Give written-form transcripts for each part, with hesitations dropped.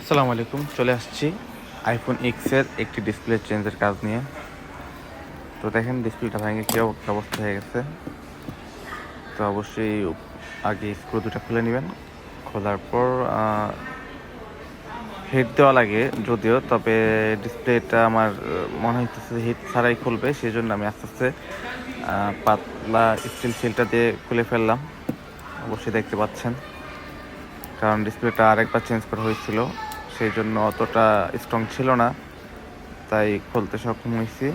আসসালামু আলাইকুম, চলে আসছি আইফোন এক্সের একটি ডিসপ্লে চেঞ্জের কাজ নিয়ে। তো দেখেন ডিসপ্লেটা ভেঙে কী অবস্থা হয়ে গেছে। তো অবশ্যই আগে স্ক্রু দুটো খুলে নেবেন। খোলার পর হিট দেওয়া লাগে যদিও, তবে ডিসপ্লেটা আমার মনে হইতেছে হিট ছাড়াই খুলবে, সেই জন্য আমি আস্তে আস্তে পাতলা স্টিল সিলটা দিয়ে খুলে ফেললাম। অবশ্যই দেখতে পাচ্ছেন, কারণ ডিসপ্লেটা আরেকবার চেঞ্জ করা হয়েছিল, সেই জন্য অতটা স্ট্রং ছিল না, তাই খুলতে সক্ষম হয়েছি।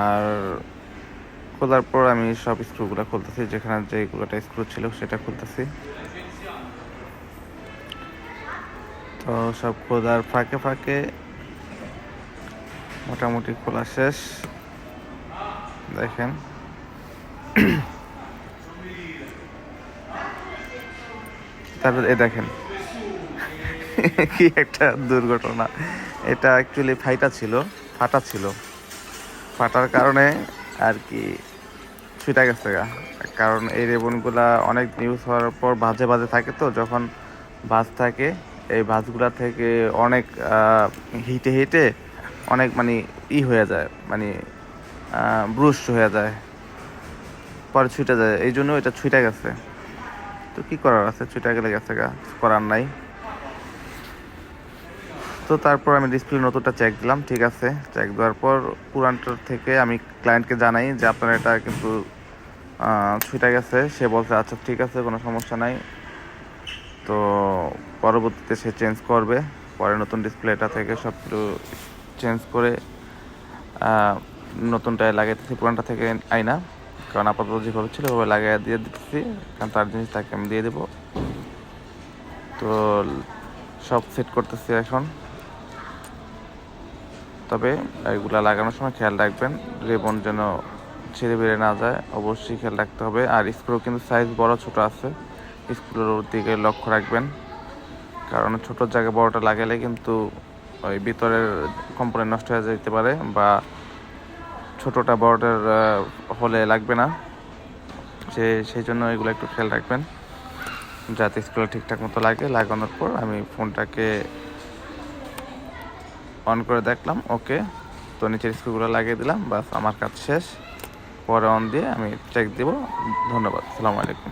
আর খোলার পর আমি সব স্ক্রুগুলো খুলতেছি, যেখানে যেগুলোটা স্ক্রু ছিল সেটা খুলতেছি। তো সব খোলার ফাঁকে ফাঁকে মোটামুটি খোলা শেষ। দেখেন তারপর দেখেন কি একটা দুর্ঘটনা। এটা অ্যাকচুয়ালি ফাটা ছিল, ফাটার কারণে আর কি ছুটে গেছে গা। কারণ এই রেবনগুলা অনেক ইউজ হওয়ার পর ভাজে থাকে, তো যখন ভাঁজ থাকে এই ভাঁজগুলা থেকে অনেক হিটে অনেক হয়ে যায়, ব্রুশ হয়ে যায়, পরে ছুটে যায়, এই জন্য এটা ছুটে গেছে। তো কি করার আছে, ছুটে গেলে গেছে গা, করার নাই। তো তারপর আমি ডিসপ্লে নতুনটা চেক দিলাম, ঠিক আছে। চেক দেওয়ার পর পুরানটার থেকে আমি ক্লায়েন্টকে জানাই যে আপনার এটা কিন্তু ছুটে গেছে। সে বলছে আচ্ছা ঠিক আছে, কোনো সমস্যা নাই। তো পরবর্তীতে সে চেঞ্জ করবে, পরে নতুন ডিসপ্লেটা থেকে সব কিছু চেঞ্জ করে নতুনটায় লাগাইতেছি, পুরানটা থেকে আইনা। কারণ আপাতত যেভাবে ছিল ওভাবে লাগিয়ে দিয়ে দিতেছি, কারণ তার জিনিস তাকে আমি দিয়ে দেবো। তো সব সেট করতেছি এখন। তবে এগুলা লাগানোর সময় খেয়াল রাখবেন, রিবন যেন ছিঁড়ে বেড়ে না যায়, অবশ্যই খেয়াল রাখতে হবে। আর স্ক্রু কিন্তু সাইজ বড় ছোট আছে, স্ক্রুর দিকে লক্ষ্য রাখবেন, কারণ ছোট জায়গায় বড়টা লাগালে কিন্তু ওই ভিতরের কম্পোনেন্ট নষ্ট হয়ে যেতে পারে, বা ছোটটা বড়টার হলে লাগবে না। সেই জন্য এগুলো একটু খেয়াল রাখবেন, যাতে স্ক্রু ঠিকঠাক মতো লাগে। লাগানোর পর আমি ফোনটাকে অন করে দেখলাম, ওকে। তো নিচের স্ক্রুগুলো লাগিয়ে দিলাম, বাস আমার কাজ শেষ। পরে অন দিয়ে আমি চেক দেব। ধন্যবাদ, আসসালামু আলাইকুম।